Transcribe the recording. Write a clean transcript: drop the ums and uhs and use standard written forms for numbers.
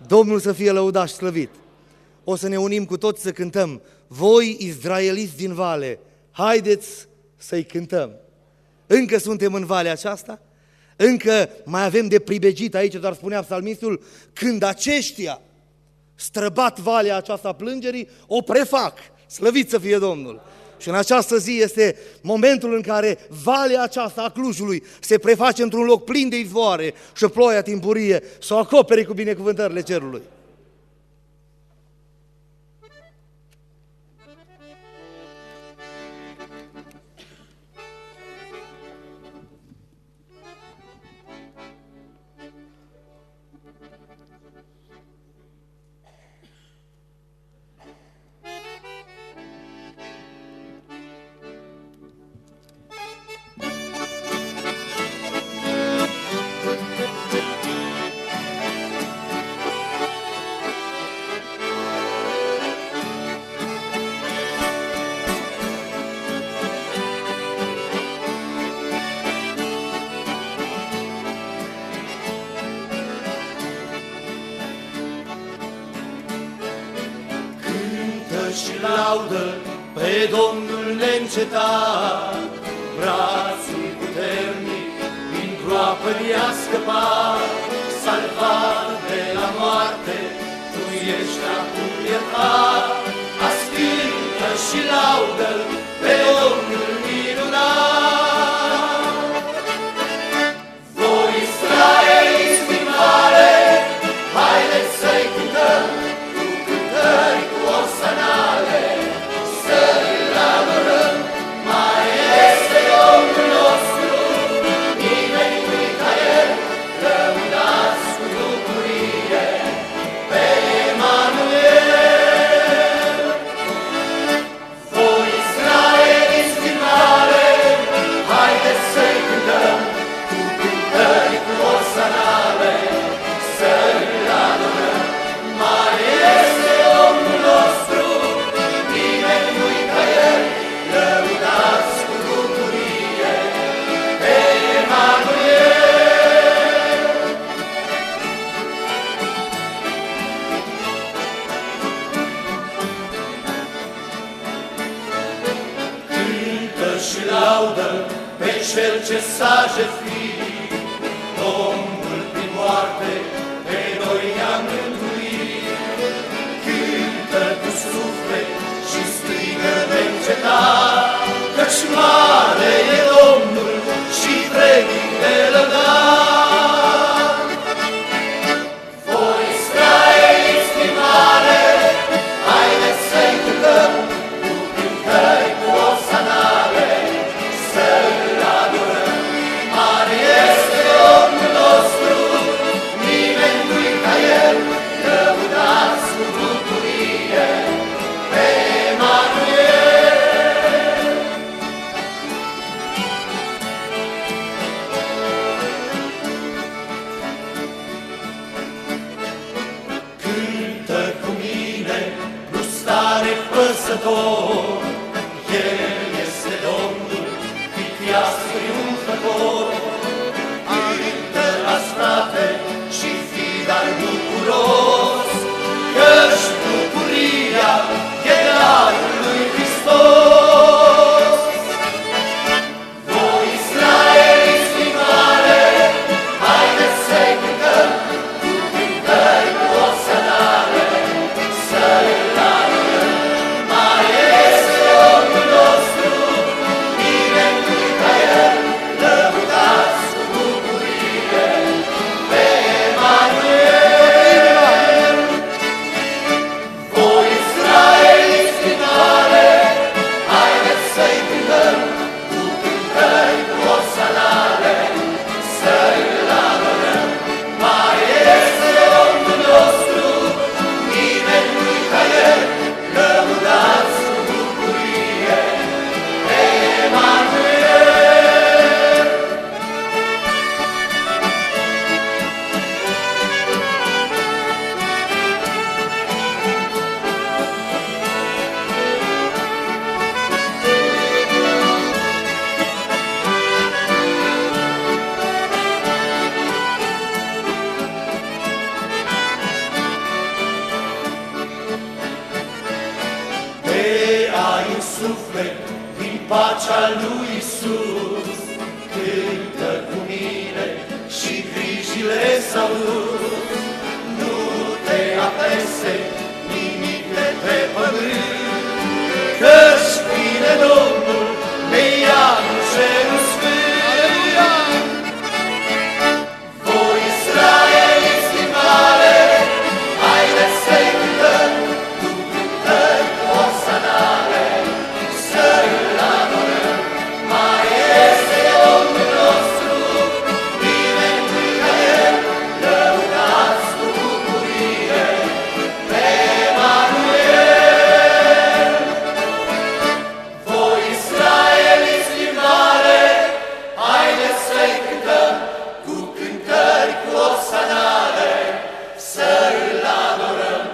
Domnul să fie lăudat și slăvit. O să ne unim cu toți să cântăm: voi, izraeliți din vale, haideți să-i cântăm. Încă suntem în valea aceasta, încă mai avem de pribegit aici, doar spunea psalmistul, când aceștia străbat valea aceasta a plângerii, o prefac. Slăvit să fie Domnul! Și în această zi este momentul în care valea aceasta a Clujului se preface într-un loc plin de izvoare și ploaia timpurie să o acopere cu binecuvântările cerului. Și laudă pe Domnul neîncetat, brațul puternic din groapă i-a scăpat, salvat de la moarte, tu ești acum iertat. Ascultă și laudă pe Domnul minunat. Voi, Israeliți din vale, haideți să-i cântăm cu cântări, cu osanale, să-L adorăm. Mai este Domnul nostru, nimeni nu-i ca El, lăudați cu bucurie pe Emanuel. Voi, Israeliți din vale, haideți să-i cântăm cu cântări, cu osanale, să-L adorăm. Mai este Domnul nostru, nimeni nu-i ca El, lăudați cu bucurie pe Emanuel. Cântă și laudă pe Cel ce s-a jertfit, Domnul prin moarte pe noi ne-a mântuit. Cântă cu suflet și strigă neîncetat, căci mare e Domnul și vrednic de lăudat. Voi, Israeliți din vale, haideți să-i cântăm cu cântări, cu osanale, să-L adorăm. Mare este Domnul nostru, nimeni nu-i ca El, lăudați cu bucurie pe Emanuel. Cântă cu mine, gustare păsător, El este Domnul, vicleas triumfător. Cântă azi, frate, și fii dar bucuros, căci bucuria e darul lui Hristos. Voi, Israeliți din vale, haideți să-i cântăm cu cântări, cu osanale, să-L adorăm. Mai este Domnul nostru, suflet din pacea lui Iisus. Cântă cu mine și grijile s-au dus. Nu te apese nimic de pe pământ, căci vine Domnul, ne ia în cerul sfânt. Voi Israeliți din mare, haideți să-i cântăm cu cântări osanare, să-L adorăm. Mai este Domnul nostru, nimeni lângă El, lăudați cu bucurie pe Emanuel. Voi Israeliți din mare, haideți să-i cântăm cu cântări cu osanare, să-L adorăm.